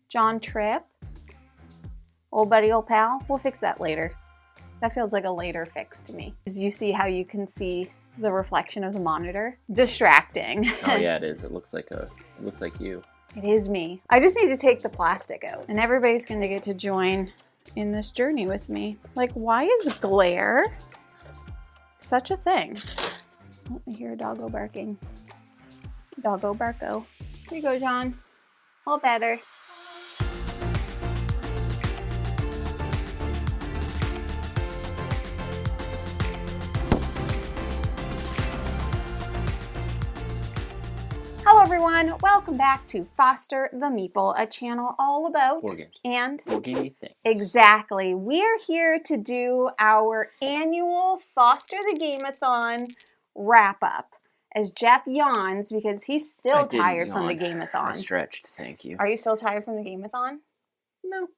John Tripp. Old buddy, old pal. We'll fix that later. That feels like a later fix to me. As you see how you can see the reflection of the monitor. Distracting. Oh yeah, it is. It looks like you. It is me. I just need to take the plastic out. And everybody's going to get to join in this journey with me. Like, why is glare such a thing? Oh, I hear a doggo barking. Doggo barko. Here you go, John. All better. Hello everyone, welcome back to Foster the Meeple, a channel all about board games and board gamey things. Exactly. We're here to do our annual Foster the Game-a-thon wrap up. As Jeff yawns because he's still tired from the Game-a-thon. I stretched, thank you. Are you still tired from the Game-a-thon? No.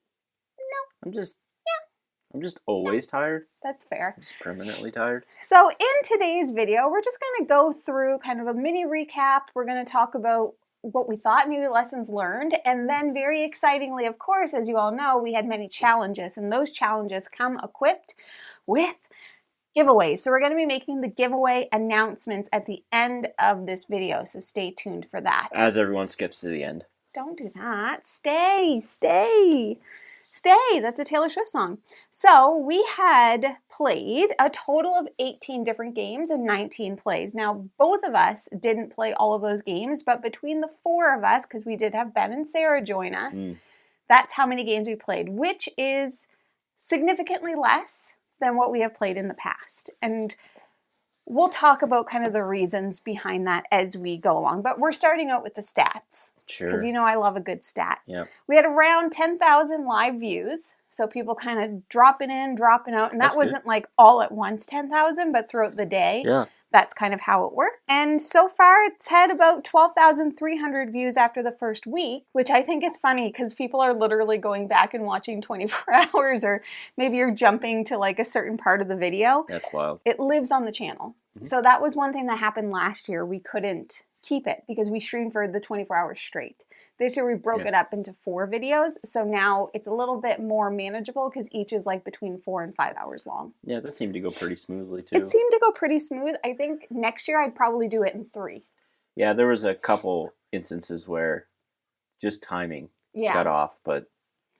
I'm just always tired. That's fair. I'm just permanently tired. So in today's video, we're just going to go through kind of a mini recap. We're going to talk about what we thought, maybe lessons learned, and then very excitingly, of course, as you all know, we had many challenges, and those challenges come equipped with giveaways. So we're going to be making the giveaway announcements at the end of this video, so stay tuned for that. As everyone skips to the end. Don't do that. Stay. That's a Taylor Swift song. So we had played a total of 18 different games and 19 plays. Now, both of us didn't play all of those games, but between the four of us, because we did have Ben and Sarah join us, that's how many games we played, which is significantly less than what we have played in the past. And we'll talk about kind of the reasons behind that as we go along. But we're starting out with the stats. Sure. Because you know I love a good stat. Yeah. We had around 10,000 live views. So people kind of dropping in, dropping out. And that wasn't like all at once 10,000, but throughout the day. Yeah. That's kind of how it worked. And so far it's had about 12,300 views after the first week, which I think is funny because people are literally going back and watching 24 hours, or maybe you're jumping to like a certain part of the video. That's wild. It lives on the channel. So that was one thing that happened last year. We couldn't keep it because we streamed for the 24 hours straight. This year we broke it up into 4 videos. So now it's a little bit more manageable because each is like between 4 and 5 hours long. Yeah, that seemed to go pretty smoothly too. It seemed to go pretty smooth. I think next year I'd probably do it in 3. Yeah, there was a couple instances where just timing got off, but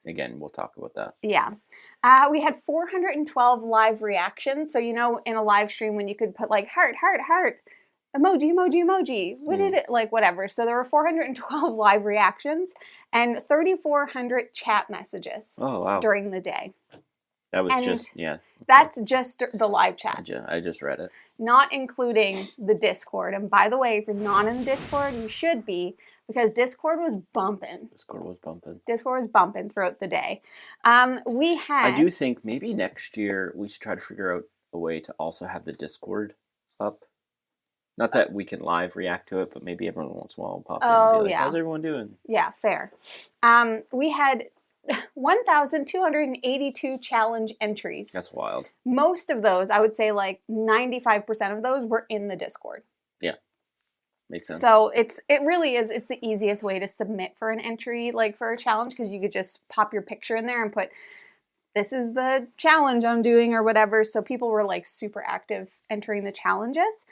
again, we'll talk about that. Yeah. We had 412 live reactions. So, you know, in a live stream when you could put like heart, emoji. What did it, like whatever. So there were 412 live reactions and 3,400 chat messages during the day. That was That's just the live chat. I just read it. Not including the Discord. And by the way, if you're not in the Discord, you should be, because Discord was bumping. Discord was bumping throughout the day. I do think maybe next year we should try to figure out a way to also have the Discord up. Not that we can live react to it, but maybe everyone once in a while will pop in and be like, how's everyone doing? Yeah, fair. We had 1,282 challenge entries. That's wild. Most of those, I would say like 95% of those were in the Discord. Yeah. Makes sense. So it really is, it's the easiest way to submit for an entry, like for a challenge, because you could just pop your picture in there and put, this is the challenge I'm doing or whatever. So people were like super active entering the challenges.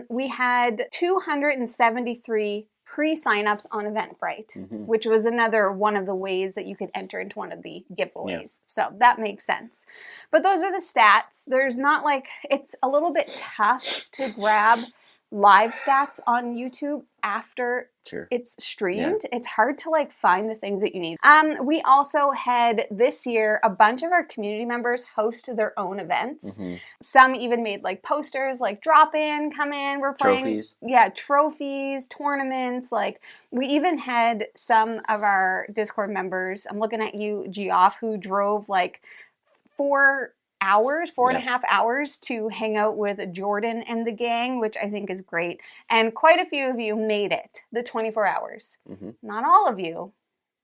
We had 273 pre-signups on Eventbrite, which was another one of the ways that you could enter into one of the giveaways. Yeah. So that makes sense. But those are the stats. There's not like, it's a little bit tough to grab live stats on YouTube after it's streamed. It's hard to like find the things that you need. We also had this year a bunch of our community members host their own events. Some even made like posters like drop in, come in, we're playing. Trophies. Yeah, trophies, tournaments. Like we even had some of our Discord members, I'm looking at you, Geoff, who drove like 4 and a half hours to hang out with Jordan and the gang, which I think is great. And quite a few of you made it the 24 hours. Not all of you.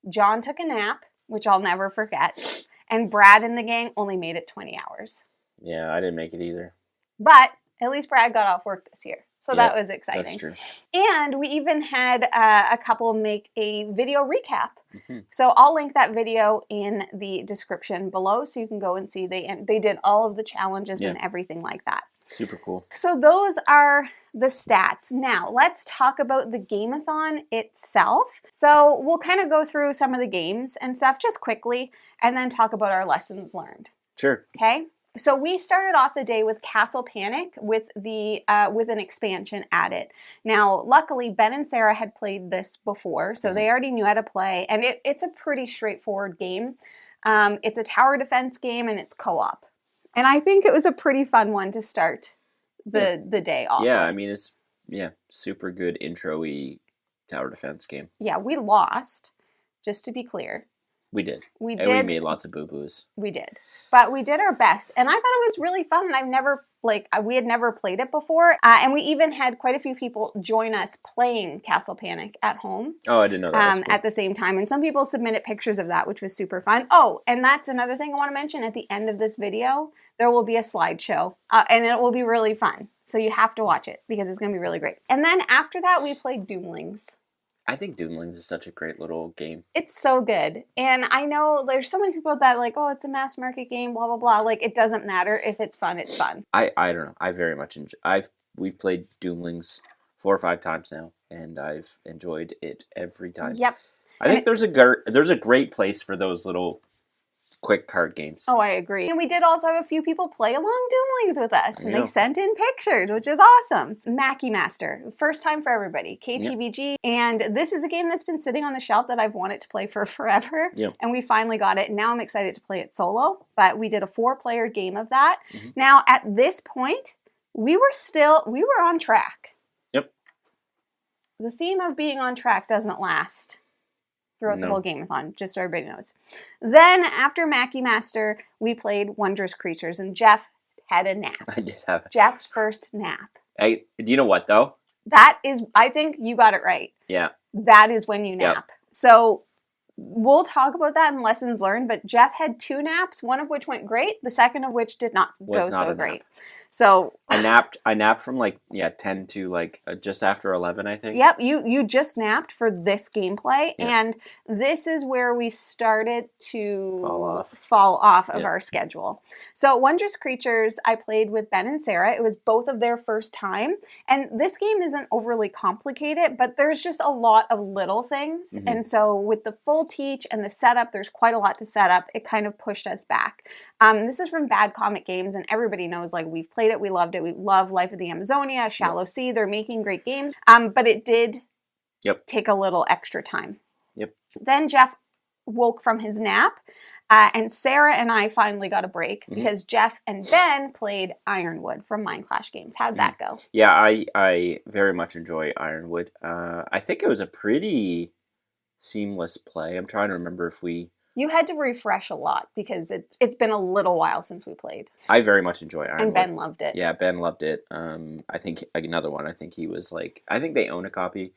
John took a nap, which I'll never forget. And Brad and the gang only made it 20 hours. Yeah, I didn't make it either. But at least Brad got off work this year. So that was exciting. That's true. And we even had a couple make a video recap. So I'll link that video in the description below so you can go and see they did all of the challenges and everything like that. Super cool. So those are the stats. Now let's talk about the game-a-thon itself. So we'll kind of go through some of the games and stuff just quickly and then talk about our lessons learned. Sure. Okay. So we started off the day with Castle Panic with with an expansion added. Now, luckily, Ben and Sarah had played this before, so they already knew how to play, and it's a pretty straightforward game. It's a tower defense game, and it's co-op. And I think it was a pretty fun one to start the day off. Yeah, with. I mean, it's super good intro-y tower defense game. Yeah, we lost, just to be clear. We did. We made lots of boo-boos. We did. But we did our best. And I thought it was really fun. And we had never played it before. And we even had quite a few people join us playing Castle Panic at home. Oh, I didn't know that. Cool. At the same time. And some people submitted pictures of that, which was super fun. Oh, and that's another thing I want to mention. At the end of this video, there will be a slideshow. And it will be really fun. So you have to watch it because it's going to be really great. And then after that, we played Doomlings. I think Doomlings is such a great little game. It's so good. And I know there's so many people that like, oh, it's a mass market game, blah, blah, blah. Like, it doesn't matter. If it's fun, it's fun. I don't know. I very much enjoy. We've played Doomlings 4 or 5 times now, and I've enjoyed it every time. Yep. I think there's a great place for those little quick card games. Oh, I agree. And we did also have a few people play along Doomlings with us, and they sent in pictures, which is awesome. Keymaster, first time for everybody. KTBG, and this is a game that's been sitting on the shelf that I've wanted to play for forever, and we finally got it. And now I'm excited to play it solo, but we did a 4-player game of that. Now, at this point, we were on track. Yep. The theme of being on track doesn't last throughout the whole game-a-thon, just so everybody knows. Then, after Keymaster, we played Wondrous Creatures, and Jeff had a nap. I did have it. Jeff's first nap. Hey, you know what, though? That is, I think you got it right. Yeah. That is when you nap. So, we'll talk about that in lessons learned, but Jeff had 2 naps, one of which went great, the second of which did not go so great. So I napped from 10 to just after 11, I think. Yep, you just napped for this gameplay, and this is where we started to fall off of our schedule. So Wondrous Creatures, I played with Ben and Sarah. It was both of their first time, and this game isn't overly complicated, but there's just a lot of little things, and so with the full teach and the setup, there's quite a lot to set up. It kind of pushed us back. This is from Bad Comic Games, and everybody knows, we've played it, we loved it. We love Life of the Amazonia, Shallow Sea. They're making great games, but it did take a little extra time. Yep. Then Jeff woke from his nap, and Sarah and I finally got a break because Jeff and Ben played Ironwood from Mindclash Games. How'd that go? Yeah, I very much enjoy Ironwood. I think it was a pretty seamless play. I'm trying to remember if You had to refresh a lot because it's been a little while since we played. I very much enjoy Ironwood. And Ben loved it. Yeah, Ben loved it. I think another one. I think he was I think they own a copy.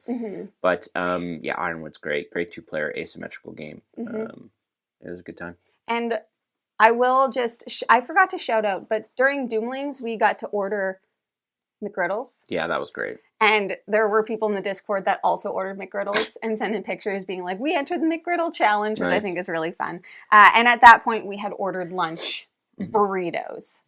But Ironwood's great. Great 2-player asymmetrical game. It was a good time. And I will I forgot to shout out, but during Doomlings, we got to order McGriddles. Yeah, that was great. And there were people in the Discord that also ordered McGriddles and sent in pictures being like, we entered the McGriddle challenge, which I think is really fun. And at that point, we had ordered lunch, burritos,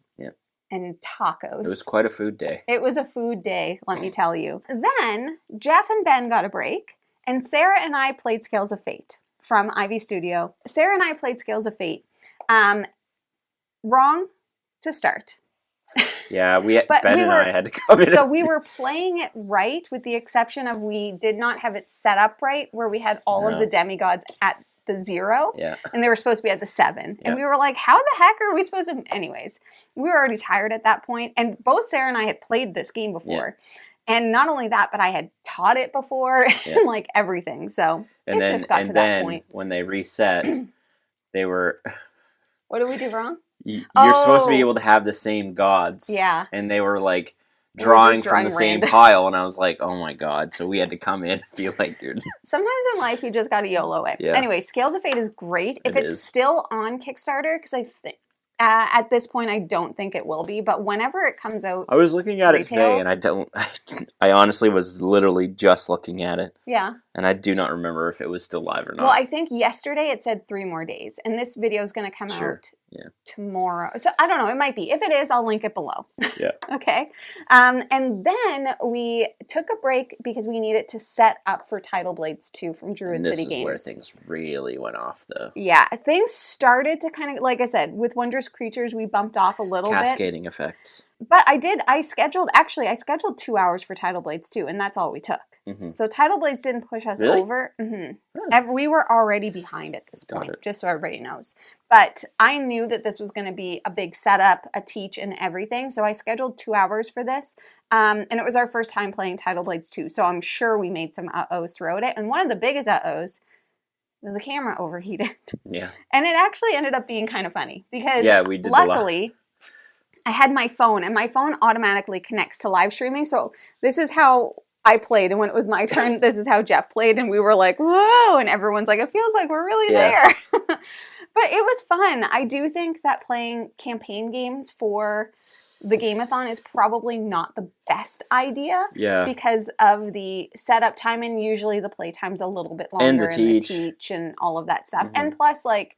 and tacos. It was quite a food day. It was a food day, let me tell you. Then Jeff and Ben got a break, and Sarah and I played Scales of Fate from Ivy Studio. Sarah and I played Scales of Fate. Wrong to start. Yeah, Ben and I had to come in. So we were playing it right, with the exception of we did not have it set up right, where we had all of the demigods at the 0, and they were supposed to be at the 7. And we were like, how the heck are we supposed to... Anyways, we were already tired at that point, and both Sarah and I had played this game before. And not only that, but I had taught it before, and everything. So just got to that point. When they reset, they were... What did we do wrong? You're supposed to be able to have the same gods. Yeah. And they were drawing from the same pile, and I was like, oh my god. So we had to come in and be like, dude. Sometimes in life, you just got to YOLO it. Yeah. Anyway, Scales of Fate is great. If it's still on Kickstarter, because I think At this point, I don't think it will be, but whenever it comes out, I was looking at it today, and I honestly was literally just looking at it. Yeah. And I do not remember if it was still live or not. Well, I think yesterday it said 3 more days, and this video is going to come out tomorrow. So I don't know, it might be. If it is, I'll link it below. Yeah. Okay. And then we took a break because we needed to set up for Tidal Blades 2 from Druid City Games. This is where things really went off, though. Yeah, things started to kind of, like I said, with Wondrous Creatures, we bumped off a little bit. Cascading effects. But I scheduled 2 hours for Tidal Blades 2, and that's all we took. Mm-hmm. So Tidal Blades didn't push us over. Mm-hmm. Oh. We were already behind at this point, just so everybody knows. But I knew that this was going to be a big setup, a teach, and everything. So I scheduled 2 hours for this. And it was our first time playing Tidal Blades 2. So I'm sure we made some uh-ohs throughout it. And one of the biggest uh-ohs was the camera overheated. Yeah. And it actually ended up being kind of funny. Because we did luckily, I had my phone. And my phone automatically connects to live streaming. So this is how I played, and when it was my turn, this is how Jeff played, and we were like, whoa, and everyone's like, it feels like we're really there. But it was fun. I do think that playing campaign games for the Game-a-thon is probably not the best idea. Yeah. Because of the setup time, and usually the play time's a little bit longer, and the teach and all of that stuff. Mm-hmm. And plus, like,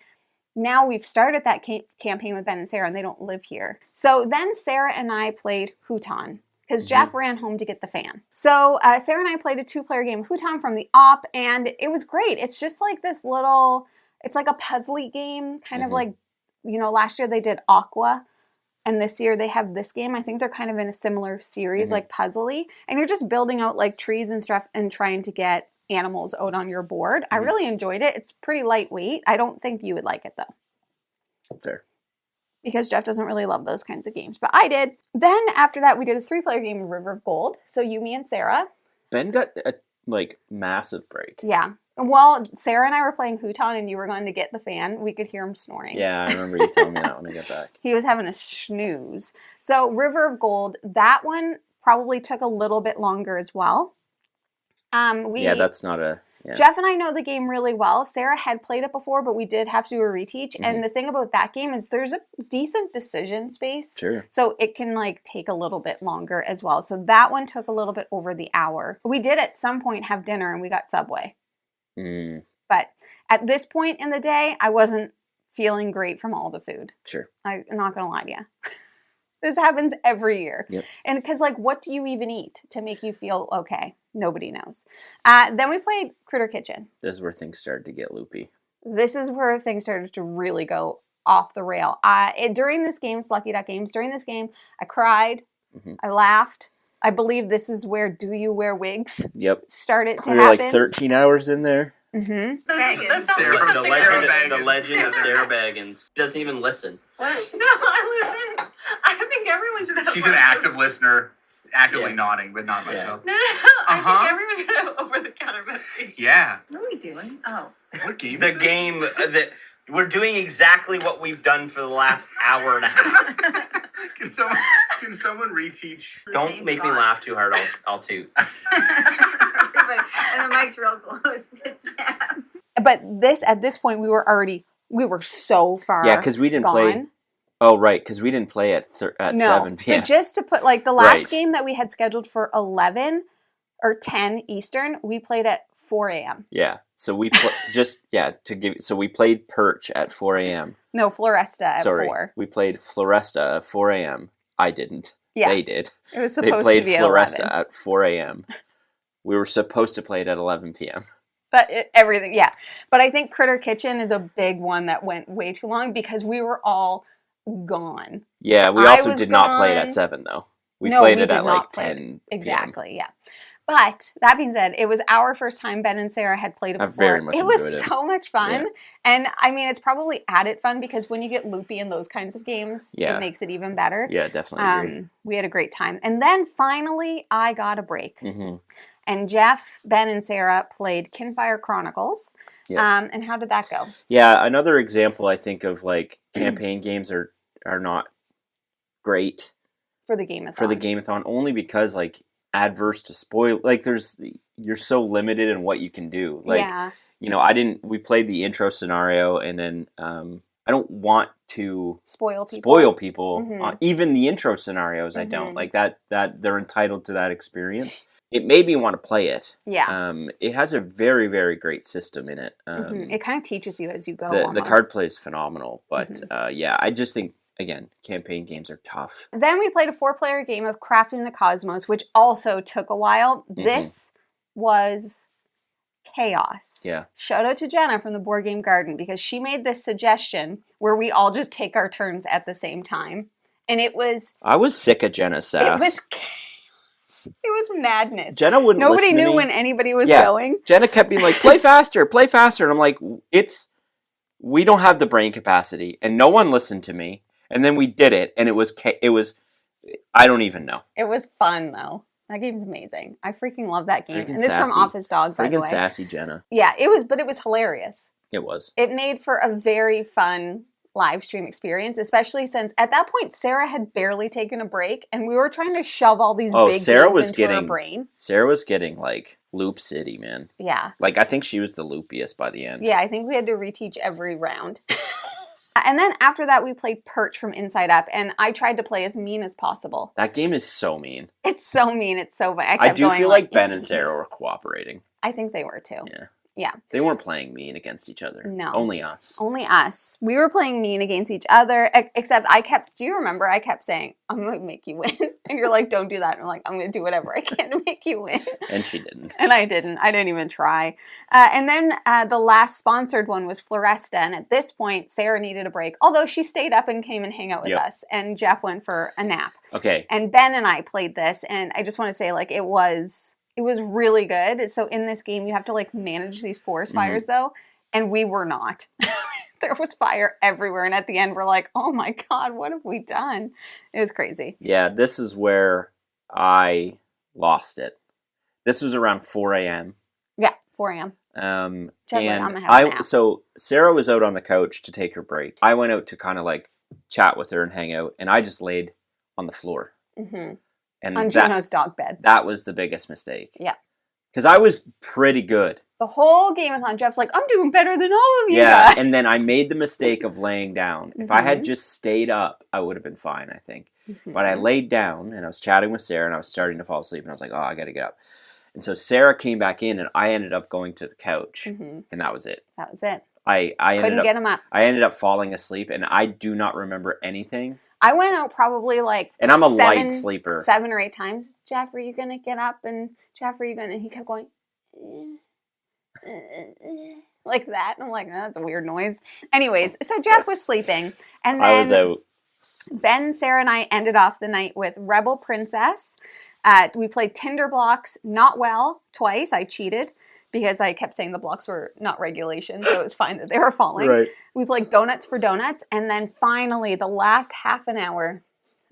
now we've started that campaign with Ben and Sarah, and they don't live here. So then Sarah and I played Hooton, because Jeff ran home to get the fan. So Sarah and I played a 2-player game of Hooton from the op, and it was great. It's just like this little, it's like a puzzly game, kind of like, you know, last year they did Aqua, and this year they have this game. I think they're kind of in a similar series, like puzzly, and you're just building out like trees and stuff and trying to get animals out on your board. I really enjoyed it. It's pretty lightweight. I don't think you would like it, though. Fair. Because Jeff doesn't really love those kinds of games. But I did. Then after that, we did a 3-player game of River of Gold. So you, me, and Sarah. Ben got a, massive break. Yeah. While Sarah and I were playing Hooton and you were going to get the fan, we could hear him snoring. Yeah, I remember you telling me that when I got back. He was having a snooze. So River of Gold, that one probably took a little bit longer as well. That's not a... Yeah. Jeff and I know the game really well. Sarah had played it before, but we did have to do a reteach. And the thing about that game is there's a decent decision space. Sure. So it can take a little bit longer as well. So that one took a little bit over the hour. We did at some point have dinner and we got Subway. But at this point in the day, I wasn't feeling great from all the food. Sure. I'm not going to lie to you. This happens every year. Yep. And because, what do you even eat to make you feel okay? Nobody knows. Then we played Critter Kitchen. This is where things started to get loopy. This is where things started to really go off the rail. During this game, Lucky Duck Games, during this game, I cried. I laughed. I believe this is where Do You Wear Wigs started to happen. We were 13 hours in there. The legend of Sarah Baggins doesn't even listen. What? No, I listen. I think everyone should have. She's an active listener, actively nodding, but not much else. No. I think everyone should have over-the-counter medication. Yeah. What are we doing? Oh. What game? The game that we're doing exactly what we've done for the last hour and a half. Can someone reteach? Don't make me laugh too hard. I'll toot. And the mic's real close to Jeff. But at this point, we were so far. Yeah, because we didn't play. Oh, right, because we didn't play at 7 p.m. So just to put, the last game that we had scheduled for 11 or 10 Eastern, we played at 4 a.m. Yeah, so we so we played Perch at 4 a.m. No, Floresta at 4. We played Floresta at 4 a.m. I didn't. Yeah. They did. It was supposed to be at 11. They played Floresta at 4 a.m. We were supposed to play it at 11 p.m. But everything, yeah. But I think Critter Kitchen is a big one that went way too long because we were all gone. Yeah, we also did not play it at 7, though. We played it at 10 Exactly, PM. Yeah. But that being said, it was our first time Ben and Sarah had played it before. I very much enjoyed it. It was so much fun. Yeah. And I mean, it's probably added fun because when you get loopy in those kinds of games, it makes it even better. Yeah, definitely agree. We had a great time. And then finally, I got a break. And Jeff, Ben, and Sarah played Kinfire Chronicles. Yep. And how did that go? Yeah, another example, I think, of campaign games are not great for the Game-a-thon. For the Game-a-thon, only because adverse to spoil. You're so limited in what you can do. We played the intro scenario, and then I don't want to spoil people. Mm-hmm. Even the intro scenarios, I don't like that they're entitled to that experience. It made me want to play it. Yeah. It has a very, very great system in it. It kind of teaches you as you go. The card play is phenomenal, but yeah, I just think, again, campaign games are tough. Then we played a 4-player game of Crafting the Cosmos, which also took a while. This was chaos. Yeah. Shout out to Jenna from the Board Game Garden, because she made this suggestion where we all just take our turns at the same time. And it was... I was sick of Jenna's sass. It was chaos. It was madness. Jenna wouldn't Nobody listen to knew me. when anybody was going. Jenna kept being like, play faster, play faster. And I'm like, we don't have the brain capacity. And no one listened to me. And then we did it. And it was, I don't even know. It was fun, though. That game's amazing. I freaking love that game. Freaking and this is from sassy. Office Dog, by the way. Freaking sassy Jenna. Yeah, it was hilarious. It was. It made for a very fun live stream experience, especially since at that point Sarah had barely taken a break and we were trying to shove all these big games into her brain. Sarah was getting like Loop City, man. Yeah. Like I think she was the loopiest by the end. Yeah, I think we had to reteach every round. And then after that, we played Perch from Inside Up, and I tried to play as mean as possible. That game is so mean. It's so mean. It's so funny. I do feel like Ben and Sarah were cooperating. I think they were too. Yeah. Yeah. They weren't playing mean against each other. No. Only us. Only us. We were playing mean against each other, except do you remember I kept saying, I'm going to make you win. And you're like, don't do that. And I'm like, I'm going to do whatever I can to make you win. And she didn't. And I didn't. I didn't even try. And then the last sponsored one was Floresta. And at this point, Sarah needed a break, although she stayed up and came and hang out with us. And Jeff went for a nap. Okay. And Ben and I played this. And I just want to say, like, it was really good. So in this game, you have to like manage these forest fires though. And we were not. There was fire everywhere. And at the end, we're like, oh my God, what have we done? It was crazy. Yeah, this is where I lost it. This was around 4 a.m. Yeah, 4 a.m. And like, I'm gonna have a nap. So Sarah was out on the couch to take her break. I went out to kind of like chat with her and hang out. And I just laid on the floor. Mm-hmm. And on Juno's dog bed. That was the biggest mistake. Yeah. Because I was pretty good. The whole game-a-thon, Jeff's like, I'm doing better than all of you guys. Yeah, and then I made the mistake of laying down. If I had just stayed up, I would have been fine, I think. But I laid down, and I was chatting with Sarah, and I was starting to fall asleep, and I was like, oh, I got to get up. And so Sarah came back in, and I ended up going to the couch, and that was it. That was it. I couldn't get him up. I ended up falling asleep, and I do not remember anything. I went out probably like and I'm a light sleeper. 7 or 8 times. Jeff, are you going to get up? And Jeff, are you going to? And he kept going, like that. And I'm like, oh, that's a weird noise. Anyways, so Jeff was sleeping. And then I was out. Ben, Sarah, and I ended off the night with Rebel Princess. We played Tinder blocks, not well, twice. I cheated because I kept saying the blocks were not regulation, so it was fine that they were falling. Right. We played Go Nuts for Donuts, and then finally, the last half an hour,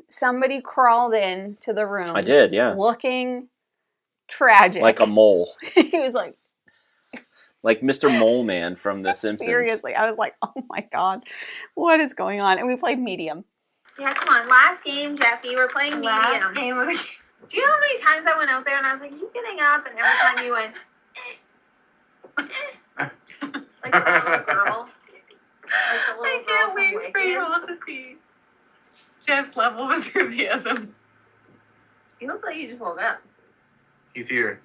somebody crawled in to the room. I did, yeah. Looking tragic. Like a mole. He was like... Like Mr. Mole Man from The Simpsons. Seriously, I was like, oh my God, what is going on? And we played medium. Yeah, come on. Last game, Jeffy, we're playing medium. Last game of the game. Do you know how many times I went out there and I was like, you getting up? And every time you went, like a little girl. Like the little I can't girl wait for you all to see Jeff's level of enthusiasm. You look like you just woke up. He's here.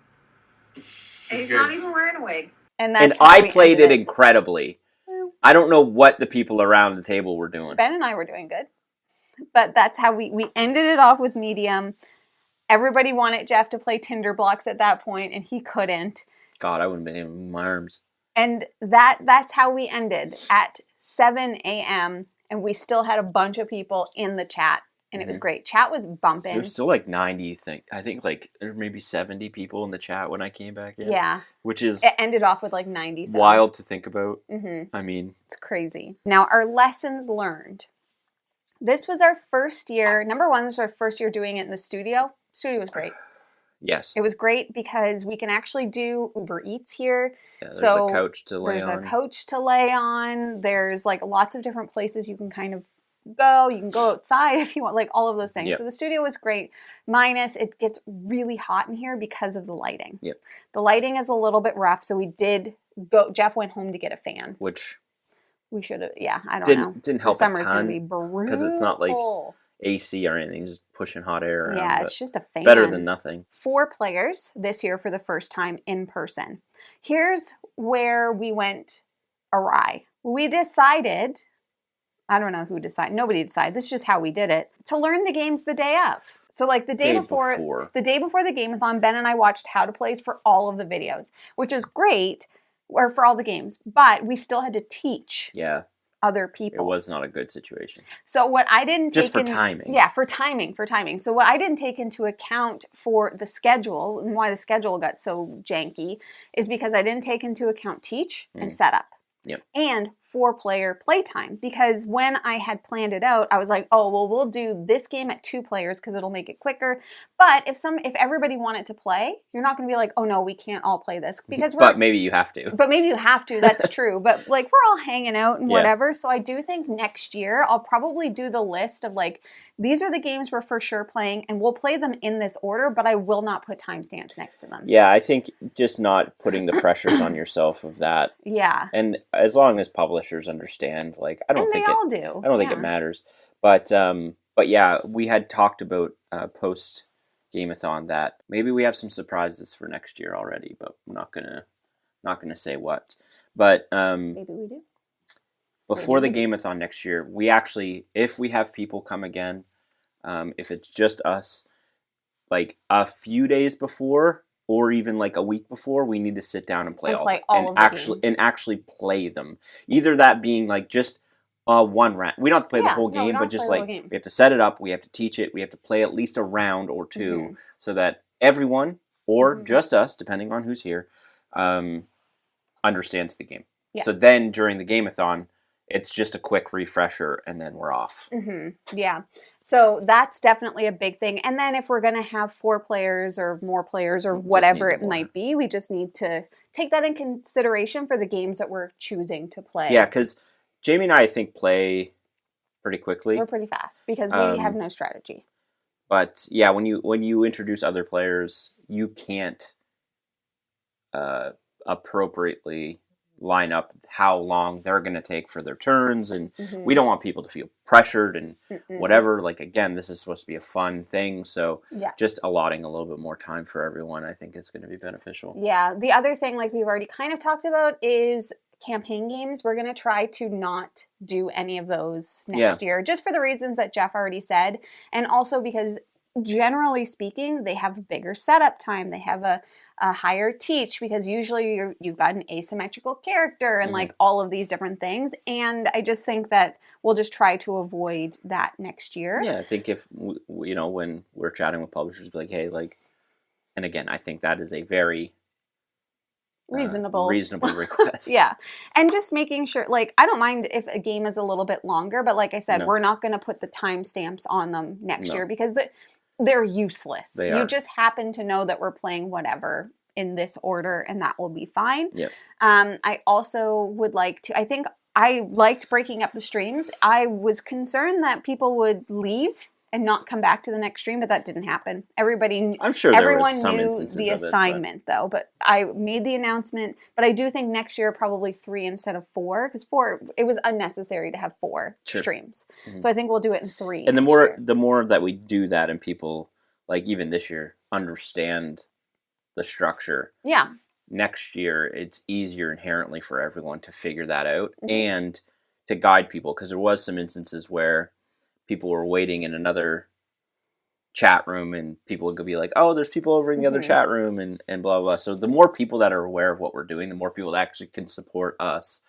And he's not even wearing a wig. And I played it incredibly. I don't know what the people around the table were doing. Ben and I were doing good. But that's how we ended it off with medium. Everybody wanted Jeff to play Tinder blocks at that point, and he couldn't. God, I wouldn't have been able to move my arms. And that's how we ended at 7 a.m. And we still had a bunch of people in the chat. And it was great. Chat was bumping. There's still like 90, I think like there were maybe 70 people in the chat when I came back in. Yeah. Which is... It ended off with like 90. Wild to think about. Mm-hmm. I mean... It's crazy. Now, our lessons learned. This was our first year. Number one, this was our first year doing it in the studio. Studio was great. Yes. It was great because we can actually do Uber Eats here. Yeah, there's a couch to lay on. There's a couch to lay on. There's like lots of different places you can kind of go. You can go outside if you want, like all of those things. Yep. So the studio was great. Minus it gets really hot in here because of the lighting. Yep. The lighting is a little bit rough. So we did go, Jeff went home to get a fan. Which We should have, yeah, I don't know. Didn't help the summer's a gonna ton be brutal. because it's not like AC or anything, just pushing hot air around. Yeah, it's just a fan. Better than nothing. 4 players this year for the first time in person. Here's where we went awry. We decided, I don't know who decided, nobody decided, this is just how we did it, to learn the games the day of. So like the day before the Game-a-thon, Ben and I watched how to plays for all of the videos, which is great, or for all the games, but we still had to teach other people. It was not a good situation. So what I didn't just for timing. Yeah, for timing. So what I didn't take into account for the schedule, and why the schedule got so janky, is because I didn't take into account teach and setup. Yep. And 4-player playtime, because when I had planned it out, I was like, oh, well, we'll do this game at 2 players because it'll make it quicker. But if everybody wanted to play, you're not going to be like, oh no, we can't all play this because but maybe you have to. But maybe you have to. That's true. But like we're all hanging out and whatever. So I do think next year I'll probably do the list of like, these are the games we're for sure playing, and we'll play them in this order, but I will not put timestamps next to them. Yeah, I think just not putting the pressures on yourself of that. Yeah. And as long as publishers understand, like I don't think it matters. But yeah, we had talked about post Game-a-thon that maybe we have some surprises for next year already, but I'm not gonna say what. But maybe we do. Before the Game-a-thon next year, we actually, if we have people come again, if it's just us, like a few days before or even like a week before, we need to sit down and play actually play them. Either that being like just one round. We don't have to play the whole game, but just like we have to set it up, we have to teach it, we have to play at least a round or two so that everyone or just us, depending on who's here, understands the game. Yeah. So then during the Game-a-thon, it's just a quick refresher, and then we're off. Yeah. So that's definitely a big thing. And then if we're going to have 4 players or more players or whatever it might be, we just need to take that in consideration for the games that we're choosing to play. Yeah, because Jamie and I think play pretty quickly. We're pretty fast because we have no strategy. But yeah, when you introduce other players, you can't appropriately line up how long they're going to take for their turns, and we don't want people to feel pressured and whatever. Like, again, this is supposed to be a fun thing, so just allotting a little bit more time for everyone, I think, is going to be beneficial. Yeah. The other thing, like we've already kind of talked about, is campaign games. We're going to try to not do any of those next year, just for the reasons that Jeff already said, and also because generally speaking, they have bigger setup time. They have a higher teach because usually you've got an asymmetrical character and like all of these different things. And I just think that we'll just try to avoid that next year. Yeah, I think if, when we're chatting with publishers, be like, hey, like, and again, I think that is a very reasonable request. Yeah. And just making sure, like, I don't mind if a game is a little bit longer, but like I said, we're not going to put the timestamps on them next year because they're useless. You just happen to know that we're playing whatever in this order, and that will be fine. Yep. I also would like to, I think I liked breaking up the streams. I was concerned that people would leave and not come back to the next stream, but that didn't happen. I'm sure everyone knew the assignment, though, but I made the announcement. But I do think next year probably 3 instead of 4, because 4, it was unnecessary to have 4 streams. So I think we'll do it in 3. And the more that we do that, and people, like even this year, understand the structure. Yeah. Next year, it's easier inherently for everyone to figure that out and to guide people, because there was some instances where people were waiting in another chat room and people would be like, oh, there's people over in the other chat room and blah, blah. So the more people that are aware of what we're doing, the more people that actually can support us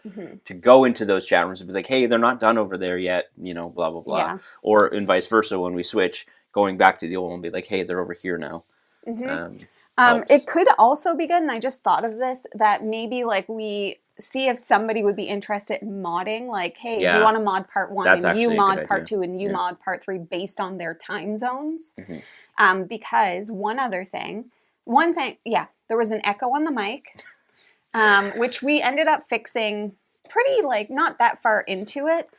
to go into those chat rooms and be like, hey, they're not done over there yet, blah, blah, blah. Yeah. Or and vice versa, when we switch, going back to the old one and be like, hey, they're over here now. It could also be good, and I just thought of this, that maybe like we see if somebody would be interested in modding, like, hey, do you want to mod part 1 and you mod part 2 and you mod part 3 based on their time zones? Because one thing, there was an echo on the mic, which we ended up fixing pretty, like, not that far into it.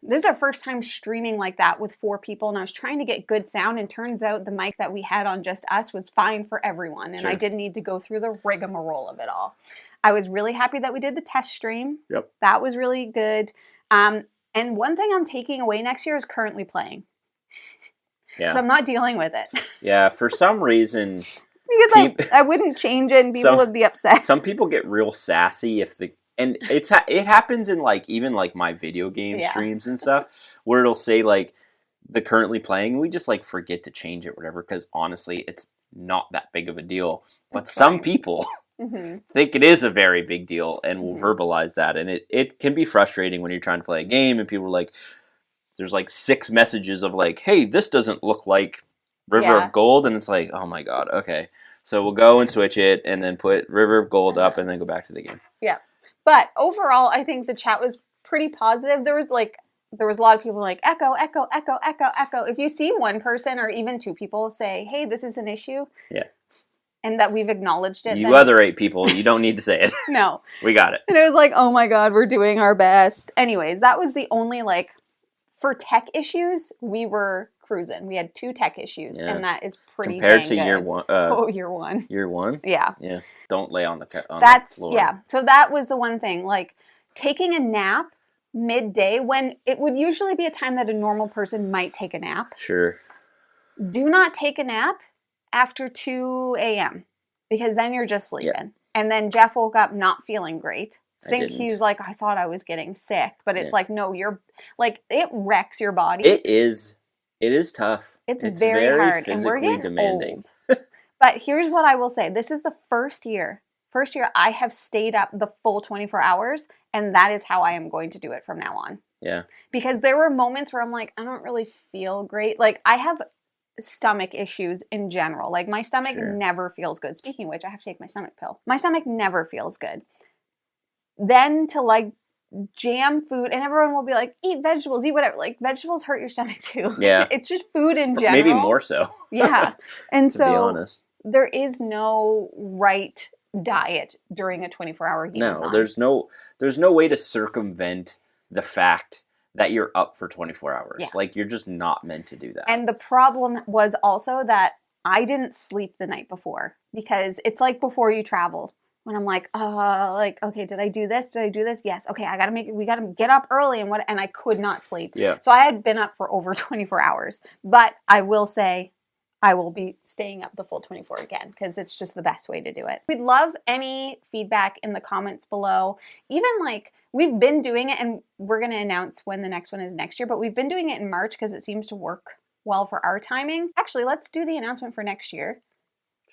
This is our first time streaming like that with 4 people, and I was trying to get good sound, and turns out the mic that we had on just us was fine for everyone, and I didn't need to go through the rigmarole of it all. I was really happy that we did the test stream. Yep. That was really good. And one thing I'm taking away next year is currently playing. Yeah. So I'm not dealing with it. Yeah, for some reason... Because I wouldn't change it and people would be upset. Some people get real sassy if and it happens in like even like my video game streams and stuff where it'll say like the currently playing, we just like forget to change it, whatever, because honestly it's not that big of a deal. But some people think it is a very big deal and will verbalize that, and it can be frustrating when you're trying to play a game and people are like, there's like 6 messages of like, hey, this doesn't look like River of Gold, and it's like, oh my god, okay. So we'll go and switch it and then put River of Gold up and then go back to the game. Yeah. But overall, I think the chat was pretty positive. There was a lot of people like, echo, echo, echo, echo, echo. If you see one person or even 2 people say, hey, this is an issue. Yeah. And that we've acknowledged it. You other 8 people, you don't need to say it. No. We got it. And it was like, oh my god, we're doing our best. Anyways, that was the only like, for tech issues, we were cruising. We had 2 tech issues, and that is pretty compared to dang year good. one. Year one. Year one. Yeah. Yeah. Don't lay on the floor. Yeah. So that was the one thing. Like taking a nap midday when it would usually be a time that a normal person might take a nap. Sure. Do not take a nap after 2 a.m. because then you're just sleeping. Yeah. And then Jeff woke up not feeling great. He's like, I thought I was getting sick, but it's like, no, you're like, it wrecks your body. It is tough. It's very hard, and we're getting demanding. Old. But here's what I will say: this is the first year I have stayed up the full 24 hours, and that is how I am going to do it from now on. Yeah. Because there were moments where I'm like, I don't really feel great. Like I have stomach issues in general. Like my stomach never feels good. Speaking of which, I have to take my stomach pill. My stomach never feels good. Then to like jam food, and everyone will be like, eat vegetables, eat whatever. Like vegetables hurt your stomach too. Yeah. It's just food in general. Maybe more so. Yeah. And to so be honest, there is no right diet during a 24-hour game. No, there's no way to circumvent the fact that you're up for 24 hours. Yeah. Like you're just not meant to do that. And the problem was also that I didn't sleep the night before, because it's like before you travel. When I'm like, okay, did I do this? Did I do this? Yes. Okay, we gotta get up early and I could not sleep. Yeah. So I had been up for over 24 hours. But I will say I will be staying up the full 24 again, because it's just the best way to do it. We'd love any feedback in the comments below. Even like, we've been doing it, and we're gonna announce when the next one is next year, but we've been doing it in March because it seems to work well for our timing. Actually, let's do the announcement for next year.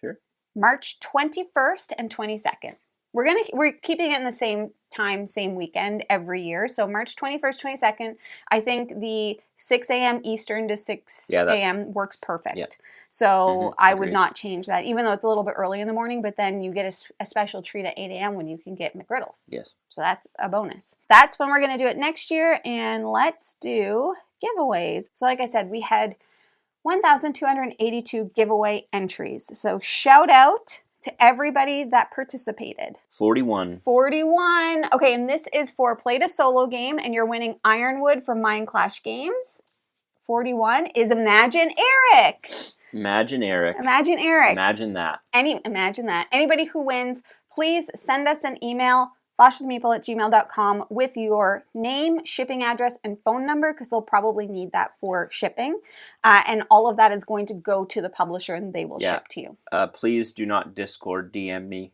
Sure. March 21st and 22nd. We're keeping it in the same time, same weekend every year. So March 21st, 22nd, I think the 6 a.m. Eastern to 6 a.m. works perfect. Yeah. So I would not change that, even though it's a little bit early in the morning, but then you get a special treat at 8 a.m. when you can get McGriddles. Yes. So that's a bonus. That's when we're going to do it next year, and let's do giveaways. So like I said, we had 1,282 giveaway entries. So shout out to everybody that participated. 41. Okay, and this is for Play to Solo game, and you're winning Ironwood from Mindclash Games. 41 is Imagine Eric. Imagine Eric. Imagine Eric. Imagine that. Imagine that. Anybody who wins, please send us an email, fosterthemeeple@gmail.com, with your name, shipping address, and phone number, because they'll probably need that for shipping. And all of that is going to go to the publisher, and they will ship to you. Please do not Discord DM me,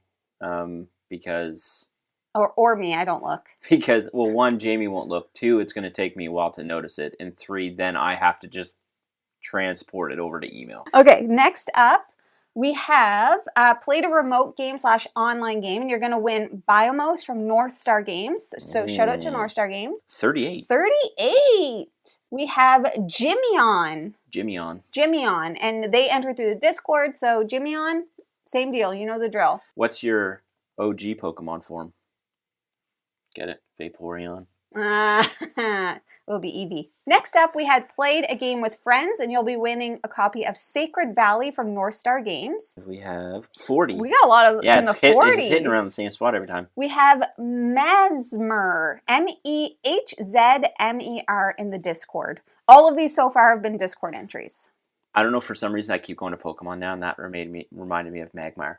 because... Or me, I don't look. Because, well, 1, Jamie won't look. 2, it's going to take me a while to notice it. And 3, then I have to just transport it over to email. Okay, next up, we have played a remote game / online game, and you're going to win Biomos from North Star Games. So shout out to North Star Games. 38. We have Jimmyon. Jimmyon. And they entered through the Discord. So Jimmyon, same deal. You know the drill. What's your OG Pokemon form? Get it? Vaporeon. It'll be Eevee. Next up, we had played a game with friends, and you'll be winning a copy of Sacred Valley from North Star Games. We have 40. We got a lot of in the 40s. It's hitting around the same spot every time. We have Mesmer, MEHZMER in the Discord. All of these so far have been Discord entries. I don't know, for some reason I keep going to Pokemon now, and that reminded me of Magmar.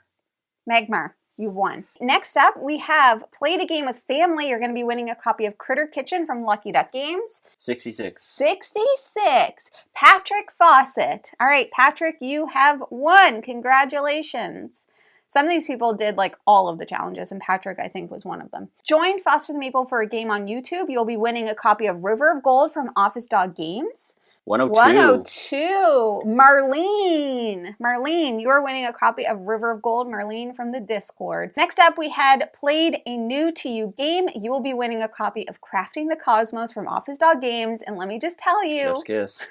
you've won. Next up, we have Played a Game with Family. You're going to be winning a copy of Critter Kitchen from Lucky Duck Games. 66. 66. Patrick Fawcett. All right, Patrick, you have won. Congratulations. Some of these people did like all of the challenges, and Patrick, I think, was one of them. Join Foster the Meeple for a game on YouTube. You'll be winning a copy of River of Gold from Office Dog Games. 102. Marlene, you are winning a copy of River of Gold. Marlene from the Discord. Next up, we had Played a New to You game. You will be winning a copy of Crafting the Cosmos from Office Dog Games. And let me just tell you. Chef's kiss. It's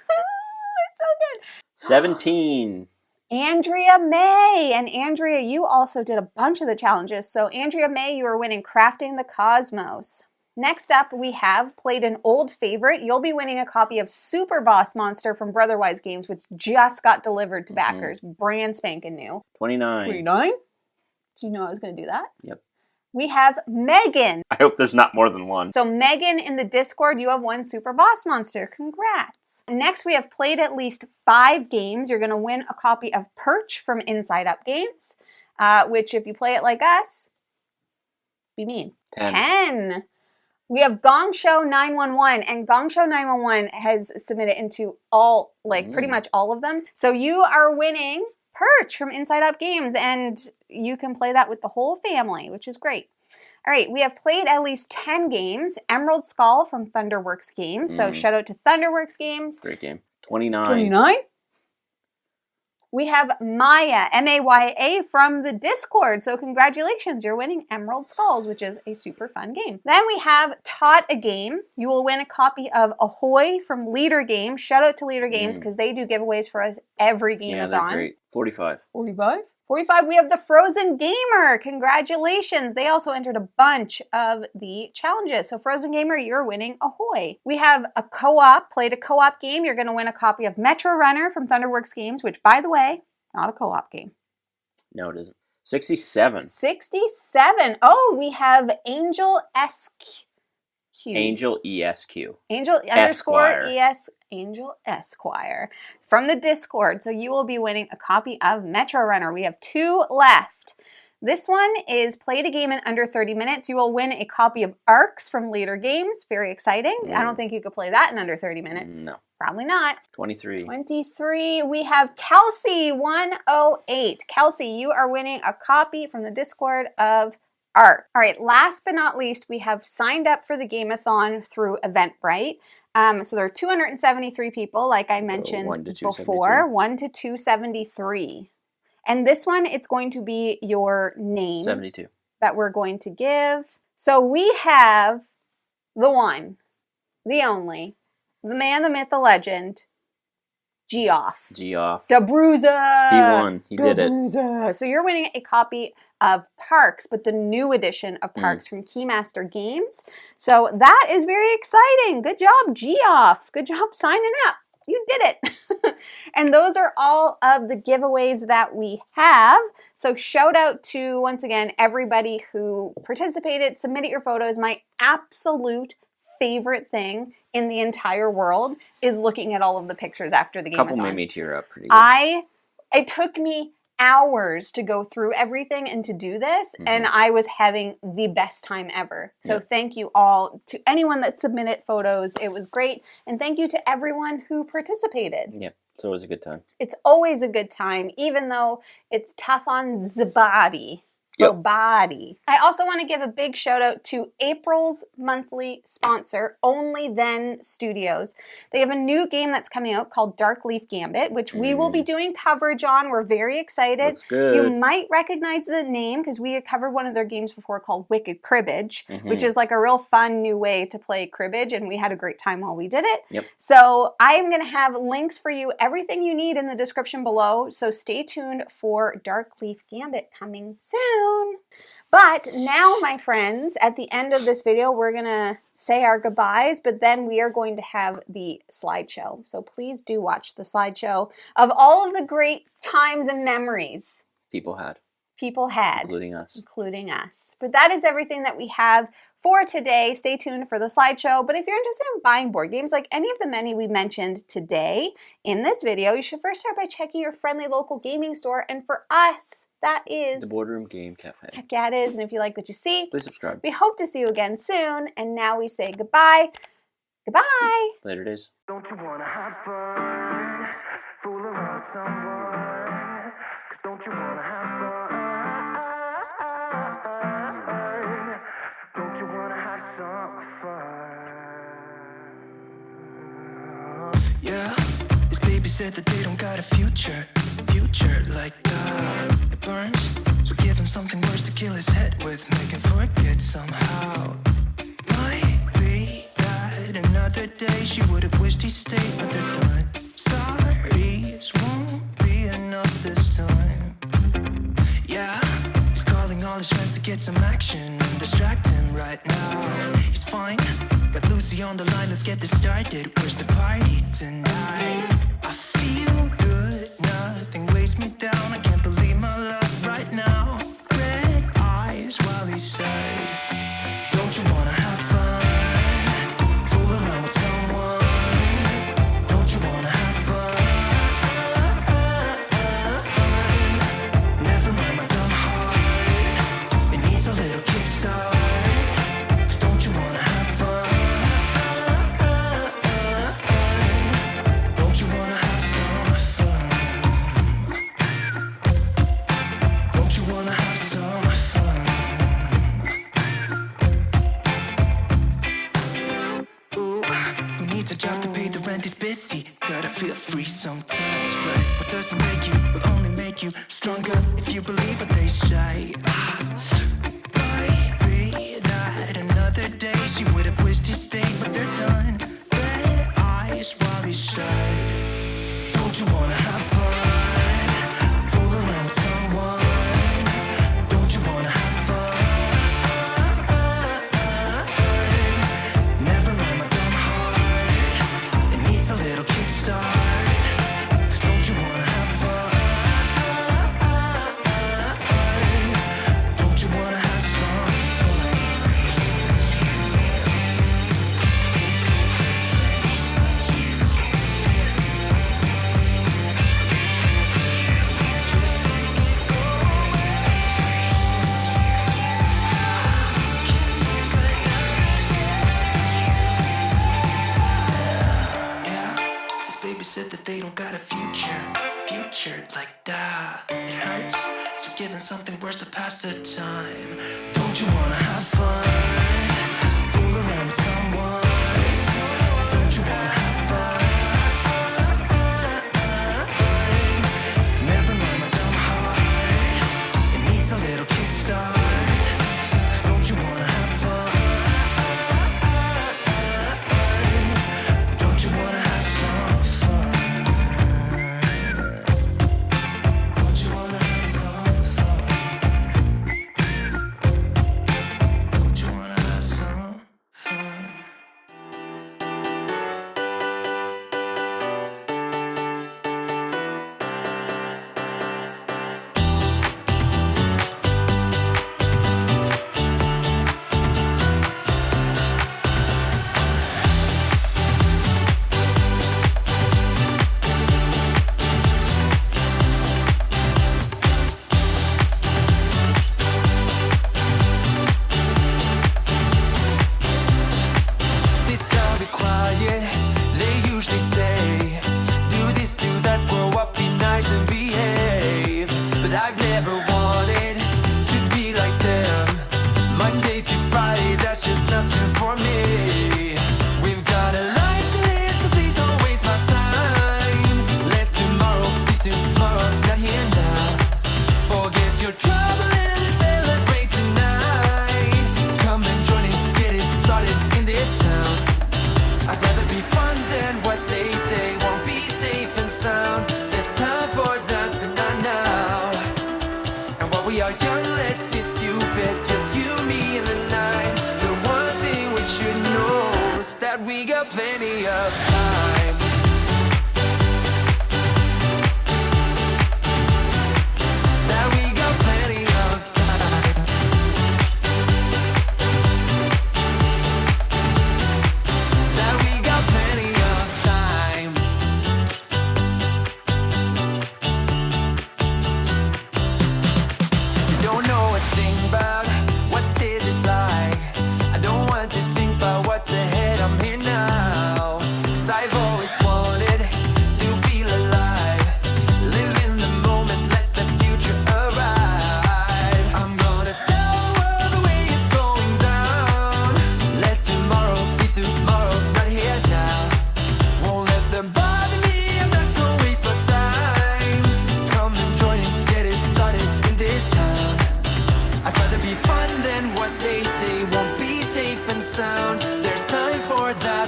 so good. 17. Andrea May. And Andrea, you also did a bunch of the challenges. So Andrea May, you are winning Crafting the Cosmos. Next up, we have Played an Old Favorite. You'll be winning a copy of Super Boss Monster from Brotherwise Games, which just got delivered to backers. Brand spanking new. 29. 29? Do you know I was going to do that? Yep. We have Megan. I hope there's not more than one. So Megan in the Discord, you have won Super Boss Monster. Congrats. Next, we have played at least 5 games. You're going to win a copy of Perch from Inside Up Games, which if you play it like us, we mean 10. We have Gong Show 911, and Gong Show 911 has submitted into all, like pretty much all of them. So you are winning Perch from Inside Up Games, and you can play that with the whole family, which is great. All right, we have played at least 10 games. Emerald Skull from Thunderworks Games. So shout out to Thunderworks Games. Great game. 29. 29. We have Maya, M-A-Y-A, from the Discord. So congratulations, you're winning Emerald Skulls, which is a super fun game. Then we have Taught a Game. You will win a copy of Ahoy from Leader Games. Shout out to Leader Games because they do giveaways for us every Gameathon. Yeah, they're great. 45. 45? 45, we have the Frozen Gamer. Congratulations. They also entered a bunch of the challenges. So Frozen Gamer, you're winning Ahoy. We have a co-op, played a co-op game. You're going to win a copy of Metro Runner from Thunderworks Games, which, by the way, not a co-op game. No, it isn't. 67. 67. Oh, we have Angel Esq. Angel ESQ. Angel Esquire. underscore ES. Angel Esquire from the Discord. So you will be winning a copy of Metro Runner. We have 2 left. This one is Played a Game in under 30 minutes. You will win a copy of Arcs from Leader Games. Very exciting. I don't think you could play that in under 30 minutes. No. Probably not. 23. 23. We have Kelsey 108. Kelsey, you are winning a copy from the Discord of Art. All right, last but not least, we have signed up for the Game-a-thon through Eventbrite. So there are 273 people, like I mentioned 1 to before, 1 to 273. And this one, it's going to be your name 72. that we're going to give. So we have the one, the only, the man, the myth, the legend, Geoff. Geoff. Dabruza. He won. He did it. So you're winning a copy of Parks, but the new edition of Parks from Keymaster Games. So that is very exciting. Good job, Geoff. Good job signing up. You did it. And those are all of the giveaways that we have. So shout out to, once again, everybody who participated, submitted your photos. My absolute favorite thing in the entire world is looking at all of the pictures after the game. A couple made me tear up pretty good. It took me hours to go through everything and to do this, and I was having the best time ever. So thank you all to anyone that submitted photos. It was great, and thank you to everyone who participated. Yeah, it's always a good time. It's always a good time, even though it's tough on the body. Yep. Body. I also want to give a big shout out to April's monthly sponsor, Only Then Studios. They have a new game that's coming out called Dark Leaf Gambit, which we will be doing coverage on. We're very excited. Looks good. You might recognize the name because we had covered one of their games before called Wicked Cribbage, which is like a real fun new way to play cribbage, and we had a great time while we did it. Yep. So I am going to have links for you, everything you need in the description below. So stay tuned for Dark Leaf Gambit coming soon. But now, my friends, at the end of this video, we're going to say our goodbyes, but then we are going to have the slideshow. So please do watch the slideshow of all of the great times and memories People had. Including us. But that is everything that we have for today. Stay tuned for the slideshow. But if you're interested in buying board games like any of the many we mentioned today in this video, you should first start by checking your friendly local gaming store. And for us, that is The Boardroom Game Cafe. Heck yeah, it is. And if you like what you see, Please subscribe. we hope to see you again soon. And now we say goodbye. Goodbye. Later days. Don't you wanna have fun? Fool around someone? 'Cause don't you wanna have fun? Don't you wanna have some fun? Yeah, his baby said that they don't got a future like it burns. So give him something worse to kill his head with, make him forget somehow. Might be that another day she would have wished he stayed, but they're done. Sorry's won't be enough this time. Yeah, he's calling all his friends to get some action and distract him right now. He's fine, got Lucy on the line, let's get this started. Where's the party tonight? I feel good, nothing weighs me down. I can't believe my luck right now. Red eyes while he said, don't you wanna have fun? Fool around with someone. Don't you wanna have fun? Never mind my dumb heart, it needs a little kickstart. 'Cause don't you wanna have fun? Don't you wanna have some fun? Don't you wanna have some fun? Ooh, who needs a job to pay the rent? He's busy. Gotta feel free sometimes, right? What doesn't make you will only make you stronger if you believe what they say. Might be that another day she would have wished he stayed, but they're done. Red eyes while he said, don't you wanna have fun? Fool around with someone. Don't you wanna have fun? Never mind my dumb heart, it needs a little kickstart. 'Cause don't you wanna have fun? Don't you wanna have some fun? Just make it go away. Can't take another day. Yeah, his baby said that they don't got a future like that. It hurts, so giving something worse to pass the time. Don't you wanna have fun? Fool around with someone. Don't you wanna have fun? Never mind my dumb heart, it needs a little kickstart. 'Cause don't you wanna have fun? Don't you wanna have some fun? Don't you wanna have some fun? Don't you wanna have some fun? Sit down, be quiet. They usually say, do this, do that, grow up, be nice and behave. But I've never wanted to be like them. Monday to Friday, that's just nothing for me. We've got a life to live, so please don't waste my time. Let tomorrow be tomorrow, not here now. Forget your trouble and let's celebrate tonight. Come and join it, get it started in this town. I'd rather be fun than what they say won't be safe and sound. There's time for that, but not now. And while we are young, let's be stupid, just you, me, and the night. The one thing we should know is that we got plenty of time. That we got plenty of time. That we got plenty of time.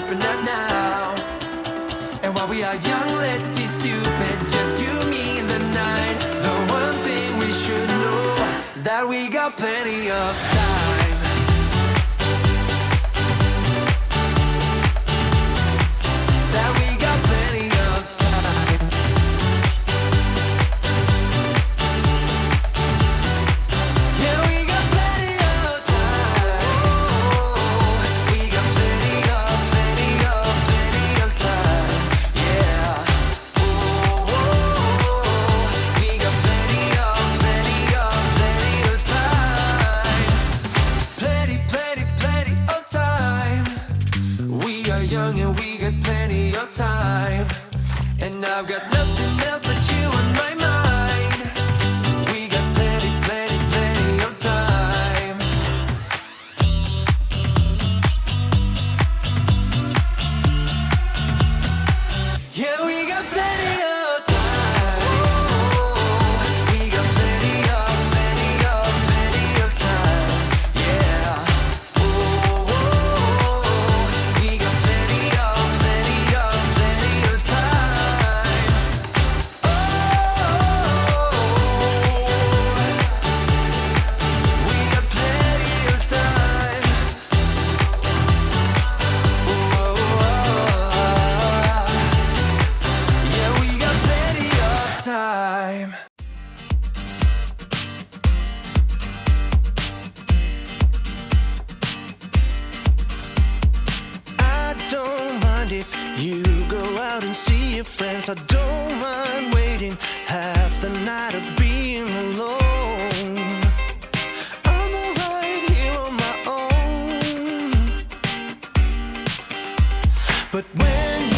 open up now. And while we are young, let's be stupid. Just you, me, and the night. The one thing we should know is that we got plenty of time. That we got plenty of time. Yeah, we got plenty of time. We got plenty of time. Yeah. We got plenty of time. Plenty of time. We are young and we got plenty of time. And I've got nothing else but you on my mind. We got plenty of time. Yeah, we got plenty of time. We got plenty of time. Yeah. We got plenty of time. We got plenty of time. Yeah, we got plenty of time. I don't mind if you go out and see your friends. I don't mind waiting half the night of being alone. I'm alright here on my own. But when